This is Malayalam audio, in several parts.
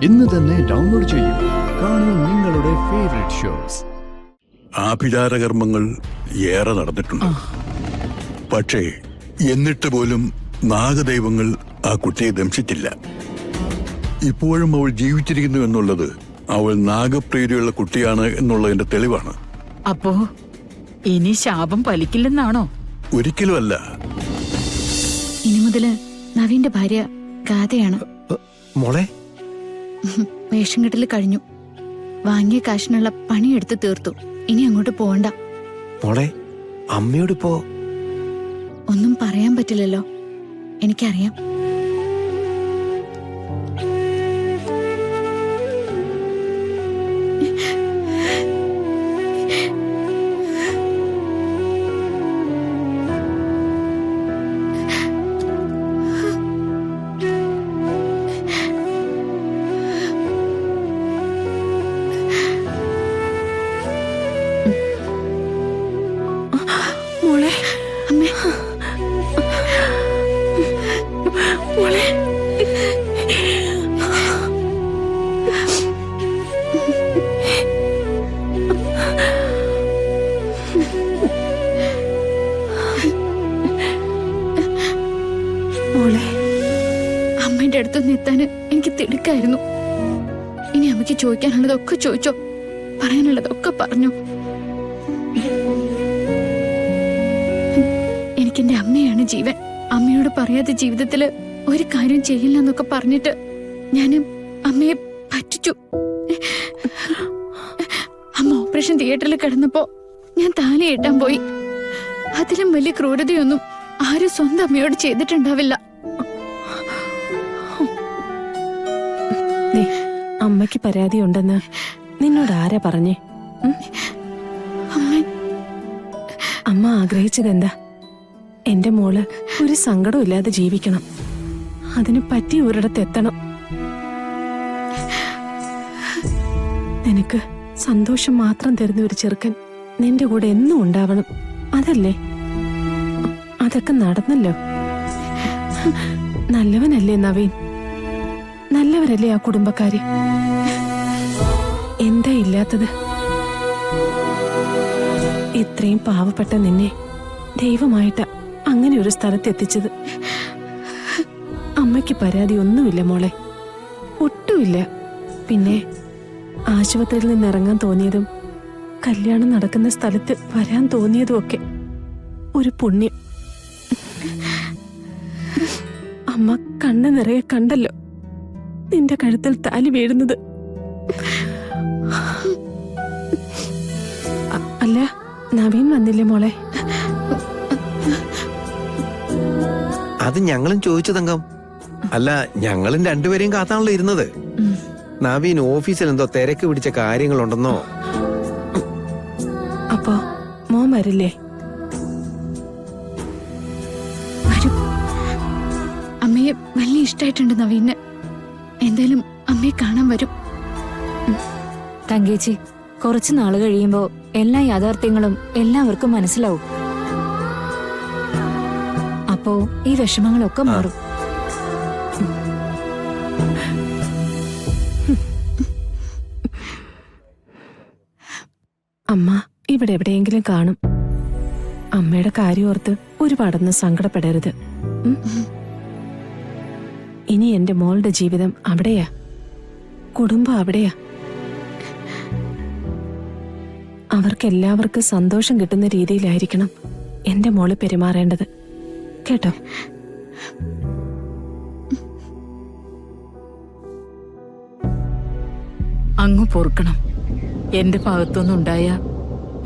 ഇന്ന് തന്നെ ഡൗൺലോഡ് ചെയ്യൂ. കാണൂ നിങ്ങളുടെ ഫേവറേറ്റ് ഷോസ്. ആഭിചാരകർമ്മങ്ങൾ ഏറെ നടന്നിട്ടുണ്ട്. പക്ഷേ എന്നിട്ട് പോലും നാഗദൈവങ്ങൾ ആ കുട്ടിയെ ദംശിച്ചില്ല. ഇപ്പോഴും അവൾ ജീവിച്ചിരിക്കുന്നു എന്നുള്ളത് അവൾ നാഗപ്രീതിയുള്ള കുട്ടിയാണ് എന്നുള്ളതിന്റെ തെളിവാണ്. അപ്പോ ഇനി ശാപം ഫലിക്കില്ലെന്നാണോ? ഒരിക്കലുമല്ല. ഇനി മുതല് നവീന്റെ ഭാര്യ ഗാഥയാണ്. മോളെ, വേഷം കെട്ടല് കഴിഞ്ഞു. വാങ്ങിയ കാശിനുള്ള പണിയെടുത്ത് തീർത്തു. ഇനി അങ്ങോട്ട് പോവണ്ട. മോളെ, അമ്മയോടിപ്പോ ഒന്നും പറയാൻ പറ്റില്ലല്ലോ. എനിക്കറിയാം. മോളെ, അമ്മേ, മോളെ, മോളെ, അമ്മേന്റെ അടുത്തൊന്ന് എത്താൻ എനിക്ക് തിടുക്കായിരുന്നു. ഇനി അമ്മയ്ക്ക് ചോദിക്കാനുള്ളതൊക്കെ ചോദിച്ചോ, പറയാനുള്ളതൊക്കെ പറഞ്ഞു. എനിക്കെന്റെ അമ്മയാണ് ജീവൻ. അമ്മയോട് പറയാതെ ജീവിതത്തില് ഒരു കാര്യം ചെയ്യില്ല എന്നൊക്കെ പറഞ്ഞിട്ട് ഞാനും അമ്മയെ പറ്റിച്ചു. അമ്മ ഓപ്പറേഷൻ തിയേറ്ററിൽ കിടന്നപ്പോ ഞാൻ താലി കെട്ടാൻ പോയി. അതിലും വലിയ ക്രൂരതയൊന്നും ആരും സ്വന്തം അമ്മയോട് ചെയ്തിട്ടുണ്ടാവില്ല. അമ്മയ്ക്ക് പരാതിയുണ്ടെന്ന് നിന്നോട് ആരാ പറഞ്ഞേ? അമ്മ ആഗ്രഹിച്ചതെന്താ? എന്റെ മോള് ഒരു സങ്കടവും ഇല്ലാതെ ജീവിക്കണം. അതിന് പറ്റിയ ഒരിടത്ത് എത്തണം. നിനക്ക് സന്തോഷം മാത്രം തരുന്ന ഒരു ചെറുക്കൻ നിന്റെ കൂടെ എന്നും ഉണ്ടാവണം. അതല്ലേ? അതൊക്കെ നടന്നല്ലോ. നല്ലവനല്ലേ നവീൻ? നല്ലവരല്ലേ ആ കുടുംബക്കാര്? എന്താ ഇല്ലാത്തത്? ഇത്രയും പാവപ്പെട്ട നിന്നെ ദൈവമായിട്ട അങ്ങനെ ഒരു സ്ഥലത്തെത്തിച്ചത്. അമ്മയ്ക്ക് പരാതി ഒന്നുമില്ല മോളെ, ഒട്ടുമില്ല. പിന്നെ ആശുപത്രിയിൽ നിന്ന് ഇറങ്ങാൻ തോന്നിയതും കല്യാണം നടക്കുന്ന സ്ഥലത്ത് വരാൻ തോന്നിയതും ഒക്കെ ഒരു പുണ്യം. അമ്മ കണ്ണ് നിറയെ കണ്ടല്ലോ നിന്റെ കഴുത്തിൽ താലി വീഴുന്നത്. അല്ല, നവീൻ വന്നില്ലേ മോളെ? അത് ഞങ്ങളും ചോദിച്ചു തങ്കം. അല്ല, ഞങ്ങളും രണ്ടുപേരെയും കാത്താണല്ലോ ഇരുന്നത്. നവീൻ ഓഫീസിൽ എന്തോ തിരക്ക് പിടിച്ച കാര്യങ്ങളുണ്ടെന്നോ. അപ്പോ മോൻ വരില്ലേ? വരും. അമ്മയെ വലിയ ഇഷ്ടായിട്ടുണ്ട് നവീന്. എന്തായാലും അമ്മയെ കാണാൻ വരും. തങ്കേച്ചി, കുറച്ചു നാള് കഴിയുമ്പോ എല്ലാ യാഥാർത്ഥ്യങ്ങളും എല്ലാവർക്കും മനസ്സിലാവും. അപ്പോ ഈ വിഷമങ്ങളൊക്കെ മാറും. അമ്മ ഇവിടെ എവിടെയെങ്കിലും കാണും. അമ്മയുടെ കാര്യം ഓർത്ത് ഒരുപാടൊന്നും സങ്കടപ്പെടരുത്. ഇനി എന്റെ മോളുടെ ജീവിതം അവിടെയാ, കുടുംബം അവിടെയാ. അവർക്കെല്ലാവർക്കും സന്തോഷം കിട്ടുന്ന രീതിയിലായിരിക്കണം എന്റെ മോള് പെരുമാറേണ്ടത്. കേട്ടോ? അങ്ങ് പൊറുക്കണം. എന്റെ ഭാഗത്തുനിന്നുണ്ടായ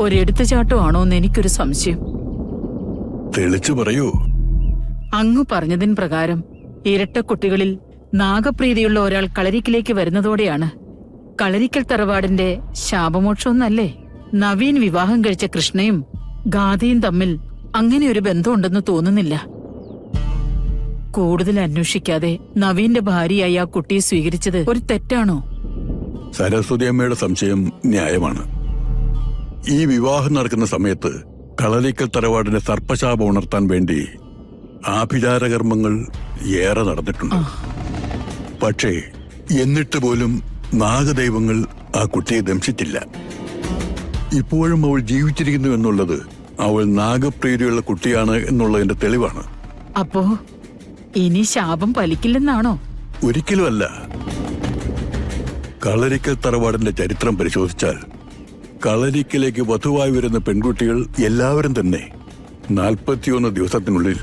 ഒരെടുത്തുചാട്ടമാണോന്ന് എനിക്കൊരു സംശയം. തെളിച്ചു പറയൂ. അങ്ങ് പറഞ്ഞതിൻ പ്രകാരം ഇരട്ടക്കുട്ടികളിൽ നാഗപ്രീതിയുള്ള ഒരാൾ കളരിക്കിലേക്ക് വരുന്നതോടെയാണ് കളരിക്കൽ തറവാടിന്റെ ശാപമോക്ഷമൊന്നല്ലേ? നവീൻ വിവാഹം കഴിച്ച കൃഷ്ണയും ഗാഥയും തമ്മിൽ അങ്ങനെ ഒരു ബന്ധമുണ്ടെന്ന് തോന്നുന്നില്ല. കൂടുതൽ അന്വേഷിക്കാതെ നവീന്റെ ഭാര്യയായി ആ കുട്ടിയെ സ്വീകരിച്ചത് ഒരു തെറ്റാണോ? സരസ്വതി അമ്മയുടെ സംശയം ന്യായമാണ്. ഈ വിവാഹം നടക്കുന്ന സമയത്ത് കളരിക്കൽ തറവാടിന്റെ സർപ്പശാപം ഉണർത്താൻ വേണ്ടി ആഭിചാരകർമ്മങ്ങൾ ഏറെ നടന്നിട്ടുണ്ട്. പക്ഷേ എന്നിട്ട് പോലും നാഗദൈവങ്ങൾ ആ കുട്ടിയെ ദംശിച്ചില്ല. ഇപ്പോഴും അവൾ ജീവിച്ചിരിക്കുന്നു എന്നുള്ളത് അവൾ നാഗപ്രീതിയുള്ള കുട്ടിയാണ് എന്നുള്ളതിന്റെ തെളിവാണ്. അപ്പോ ഇനി ശാപം ഫലിക്കില്ലെന്നാണോ? ഒരിക്കലുമല്ല. കളരിക്കൽ തറവാടിന്റെ ചരിത്രം പരിശോധിച്ചാൽ കളരിക്കലേക്ക് വധുവായി വരുന്ന പെൺകുട്ടികൾ എല്ലാവരും തന്നെ 41 ദിവസത്തിനുള്ളിൽ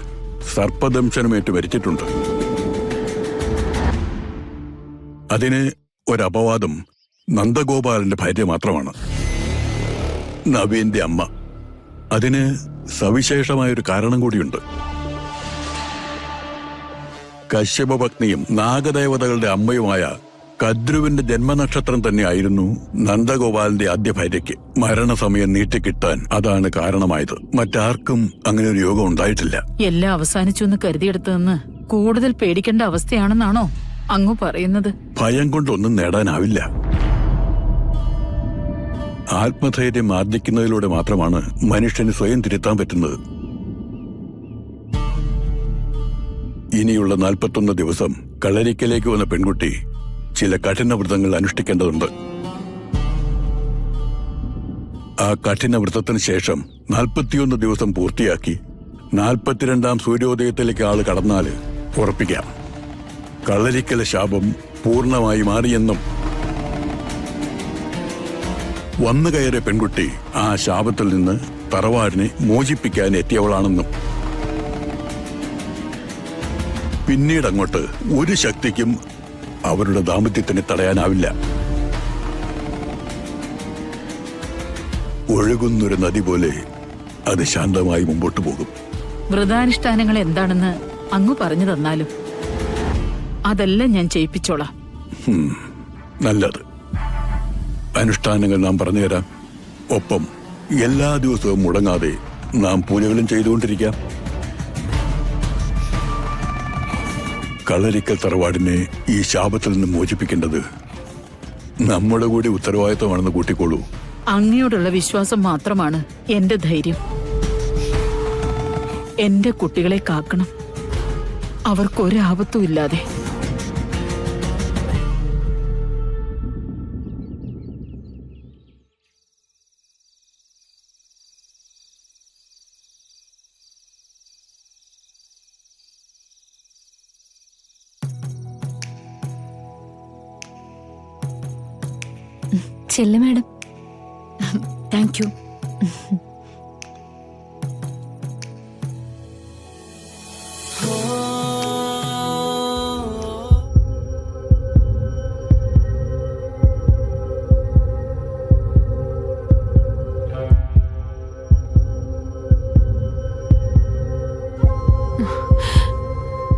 സർപ്പദംശനമേറ്റ് മരിച്ചിട്ടുണ്ട്. അതിന് ഒരപവാദം നന്ദഗോപാലന്റെ ഭാര്യ മാത്രമാണ്, നവീന്റെ അമ്മ. അതിന് സവിശേഷമായൊരു കാരണം കൂടിയുണ്ട്. കശ്യപപത്നിയും നാഗദേവതകളുടെ അമ്മയുമായ കദ്രുവിന്റെ ജന്മനക്ഷത്രം തന്നെയായിരുന്നു നന്ദഗോപാലിന്റെ ആദ്യ ഭാര്യയ്ക്ക്. മരണസമയം നീട്ടിക്കിട്ടാൻ അതാണ് കാരണമായത്. മറ്റാർക്കും അങ്ങനെ ഒരു യോഗം ഉണ്ടായിട്ടില്ല. എല്ലാം അവസാനിച്ചു എന്ന് കരുതിയെടുത്തതെന്ന് കൂടുതൽ പേടിക്കേണ്ട അവസ്ഥയാണെന്നാണോ അങ്ങ് പറയുന്നത്? ഭയം കൊണ്ടൊന്നും നേടാനാവില്ല. ആത്മധൈര്യം ആർജിക്കുന്നതിലൂടെ മാത്രമാണ് മനുഷ്യന് സ്വയം തിരുത്താൻ പറ്റുന്നത്. ഇനിയുള്ള 41 ദിവസം കളരിക്കലേക്ക് വന്ന പെൺകുട്ടി ചില കഠിന വ്രതങ്ങൾ അനുഷ്ഠിക്കേണ്ടതുണ്ട്. ആ കഠിന വ്രതത്തിന് ശേഷം 41 ദിവസം പൂർത്തിയാക്കി 42ാം സൂര്യോദയത്തിലേക്ക് ആള് കടന്നാല് ഉറപ്പിക്കാം, കളരിക്കലെ ശാപം പൂർണ്ണമായി മാറിയെന്നും വന്നു കയറിയ പെൺകുട്ടി ആ ശാപത്തിൽ നിന്ന് തറവാടിനെ മോചിപ്പിക്കാൻ എത്തിയവളാണെന്നും. പിന്നീട് അങ്ങോട്ട് ഒരു ശക്തിക്കും അവരുടെ ദാമ്പത്യത്തിനെ തടയാനാവില്ല. ഒഴുകുന്നൊരു നദി പോലെ അത് ശാന്തമായി മുമ്പോട്ട് പോകും. വ്രതാനുഷ്ഠാനങ്ങൾ എന്താണെന്ന് അങ്ങ് പറഞ്ഞു തന്നാലും അതെല്ലാം ഞാൻ ചെയ്യിപ്പിച്ചോളാം. നല്ലത്. അനുഷ്ഠാനങ്ങൾ നാം പറഞ്ഞുതരാം. ഒപ്പം എല്ലാ ദിവസവും മുടങ്ങാതെ നാം പൂജകളും ചെയ്തുകൊണ്ടിരിക്കാം. കളരിക്കൽ തറവാടിനെ ഈ ശാപത്തിൽ നിന്ന് മോചിപ്പിക്കേണ്ടത് നമ്മുടെ കൂടി ഉത്തരവാദിത്വമാണെന്ന് കൂട്ടിക്കോളൂ. അങ്ങയോടുള്ള വിശ്വാസം മാത്രമാണ് എന്റെ ധൈര്യം. എന്റെ കുട്ടികളെ കാക്കണം, അവർക്കൊരാപത്തും ഇല്ലാതെ. ചെല്ലു മാഡം. Thank you.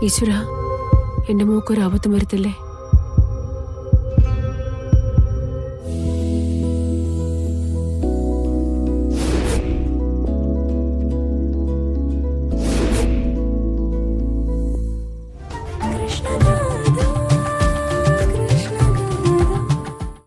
ഈശ്വര, എന്റെ മോക്കൊരു ആപത്തും വരുത്തല്ലേ.